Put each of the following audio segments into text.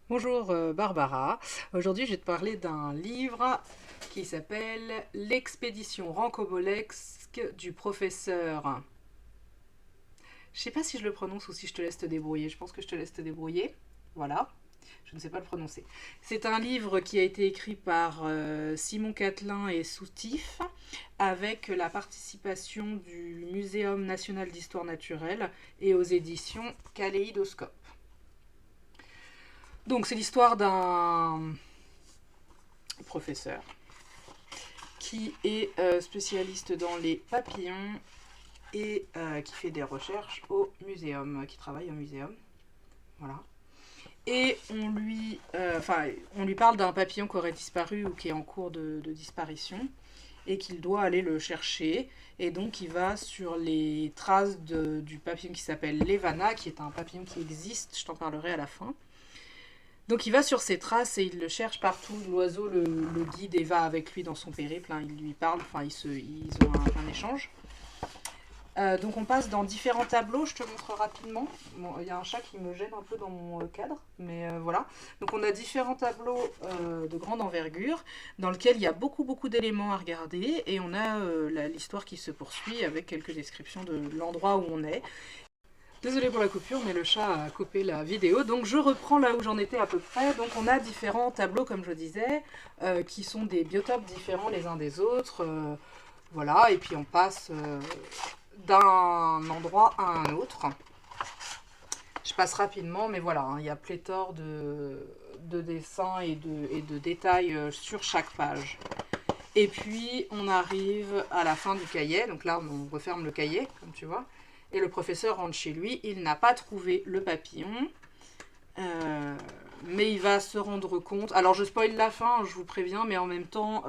Bonjour Barbara, aujourd'hui je vais te parler d'un livre qui s'appelle L'expédition rancobolesque du professeur. Je sais pas si je le prononce ou si je te laisse te débrouiller, je pense que je te laisse te débrouiller. Voilà, je ne sais pas le prononcer. C'est un livre qui a été écrit par Simon Catelin et Soutif avec la participation du Muséum national d'histoire naturelle et aux éditions Kaléidoscope. Donc c'est l'histoire d'un professeur qui est spécialiste dans les papillons et qui fait des recherches au muséum, qui travaille au muséum. Voilà. Et on lui parle d'un papillon qui aurait disparu ou qui est en cours de disparition et qu'il doit aller le chercher. Et donc il va sur les traces du papillon qui s'appelle l'Evana, qui est un papillon qui existe, je t'en parlerai à la fin. Donc il va sur ses traces et il le cherche partout. L'oiseau le guide et va avec lui dans son périple. Hein. Il lui parle, enfin ils ont un échange. Donc on passe dans différents tableaux, je te montre rapidement. Bon, il y a un chat qui me gêne un peu dans mon cadre, mais voilà. Donc on a différents tableaux de grande envergure dans lesquels il y a beaucoup d'éléments à regarder et on a l'histoire qui se poursuit avec quelques descriptions de l'endroit où on est. Désolée pour la coupure, mais le chat a coupé la vidéo, donc je reprends là où j'en étais à peu près. Donc on a différents tableaux, comme je disais, qui sont des biotopes différents les uns des autres. Voilà, et puis on passe d'un endroit à un autre. Je passe rapidement, mais voilà, hein, il y a pléthore de dessins et de détails sur chaque page. Et puis on arrive à la fin du cahier, donc là on referme le cahier, comme tu vois. Et le professeur rentre chez lui, il n'a pas trouvé le papillon, mais il va se rendre compte. Alors je spoil la fin, je vous préviens, mais en même temps,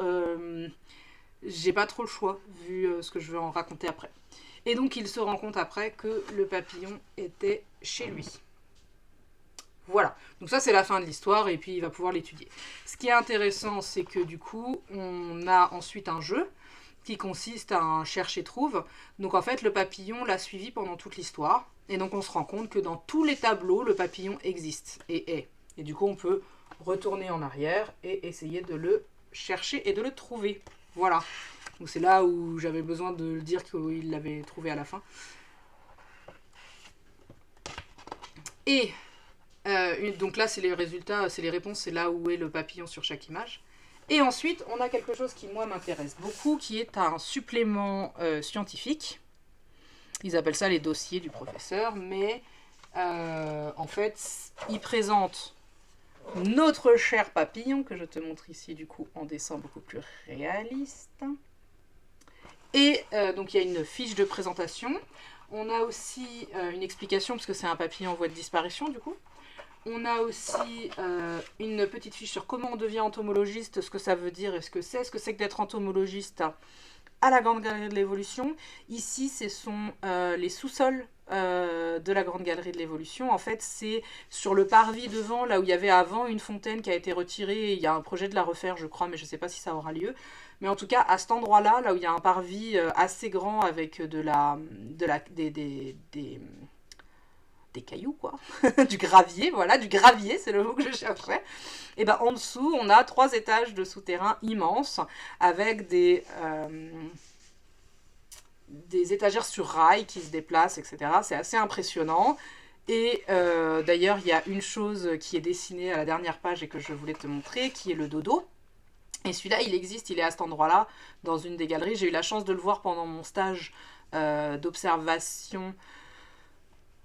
j'ai pas trop le choix, vu ce que je vais en raconter après. Et donc il se rend compte après que le papillon était chez lui. Voilà, donc ça c'est la fin de l'histoire et puis il va pouvoir l'étudier. Ce qui est intéressant, c'est que du coup, on a ensuite un jeu qui consiste à un cherche-et-trouve. Donc en fait, le papillon l'a suivi pendant toute l'histoire. Et donc on se rend compte que dans tous les tableaux, le papillon existe et est. Et du coup, on peut retourner en arrière et essayer de le chercher et de le trouver. Voilà. Donc c'est là où j'avais besoin de le dire qu'il l'avait trouvé à la fin. Et donc là, c'est les résultats, c'est les réponses, c'est là où est le papillon sur chaque image. Et ensuite, on a quelque chose qui, moi, m'intéresse beaucoup, qui est un supplément scientifique. Ils appellent ça les dossiers du professeur, mais en fait, ils présentent notre cher papillon, que je te montre ici, du coup, en dessin beaucoup plus réaliste. Et donc, il y a une fiche de présentation. On a aussi une explication, parce que c'est un papillon en voie de disparition, du coup. On a aussi une petite fiche sur comment on devient entomologiste, ce que ça veut dire et ce que c'est que d'être entomologiste à la Grande Galerie de l'Évolution. Ici, ce sont les sous-sols de la Grande Galerie de l'Évolution. En fait, c'est sur le parvis devant, là où il y avait avant une fontaine qui a été retirée. Il y a un projet de la refaire, je crois, mais je ne sais pas si ça aura lieu. Mais en tout cas, à cet endroit-là, là où il y a un parvis assez grand avec des cailloux, quoi. Du gravier, voilà, du gravier, c'est le mot que je cherchais. Et ben en dessous, on a 3 étages de souterrain immenses avec des étagères sur rails qui se déplacent, etc. C'est assez impressionnant. Et d'ailleurs, il y a une chose qui est dessinée à la dernière page et que je voulais te montrer, qui est le dodo. Et celui-là, il existe, il est à cet endroit-là, dans une des galeries. J'ai eu la chance de le voir pendant mon stage d'observation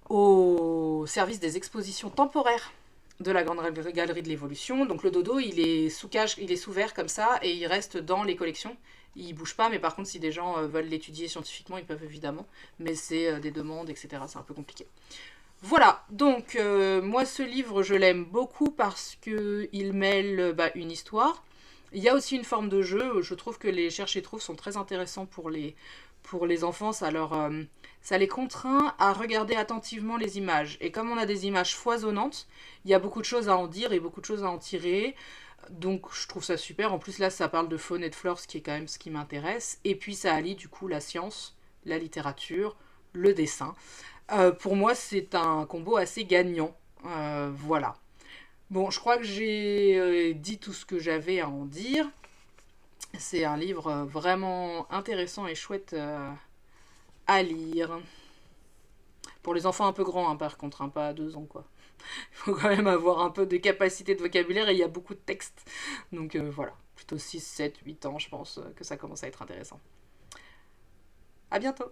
au service des expositions temporaires de la Grande Galerie de l'Évolution. Donc le dodo, il est sous cage, il est sous verre comme ça, et il reste dans les collections. Il bouge pas, mais par contre, si des gens veulent l'étudier scientifiquement, ils peuvent évidemment. Mais c'est des demandes, etc. C'est un peu compliqué. Voilà, donc moi ce livre je l'aime beaucoup parce qu'il mêle une histoire. Il y a aussi une forme de jeu, je trouve que les cherche et trouve sont très intéressants pour les enfants, ça les contraint à regarder attentivement les images. Et comme on a des images foisonnantes, il y a beaucoup de choses à en dire et beaucoup de choses à en tirer. Donc je trouve ça super, en plus là ça parle de faune et de flore, ce qui est quand même ce qui m'intéresse. Et puis ça allie du coup la science, la littérature, le dessin. Pour moi, c'est un combo assez gagnant. Voilà. Bon, je crois que j'ai dit tout ce que j'avais à en dire. C'est un livre vraiment intéressant et chouette à lire. Pour les enfants un peu grands, hein, par contre, hein, pas à 2 ans, quoi. Il faut quand même avoir un peu de capacité de vocabulaire et il y a beaucoup de textes. Donc voilà, plutôt 6, 7, 8 ans, je pense que ça commence à être intéressant. À bientôt!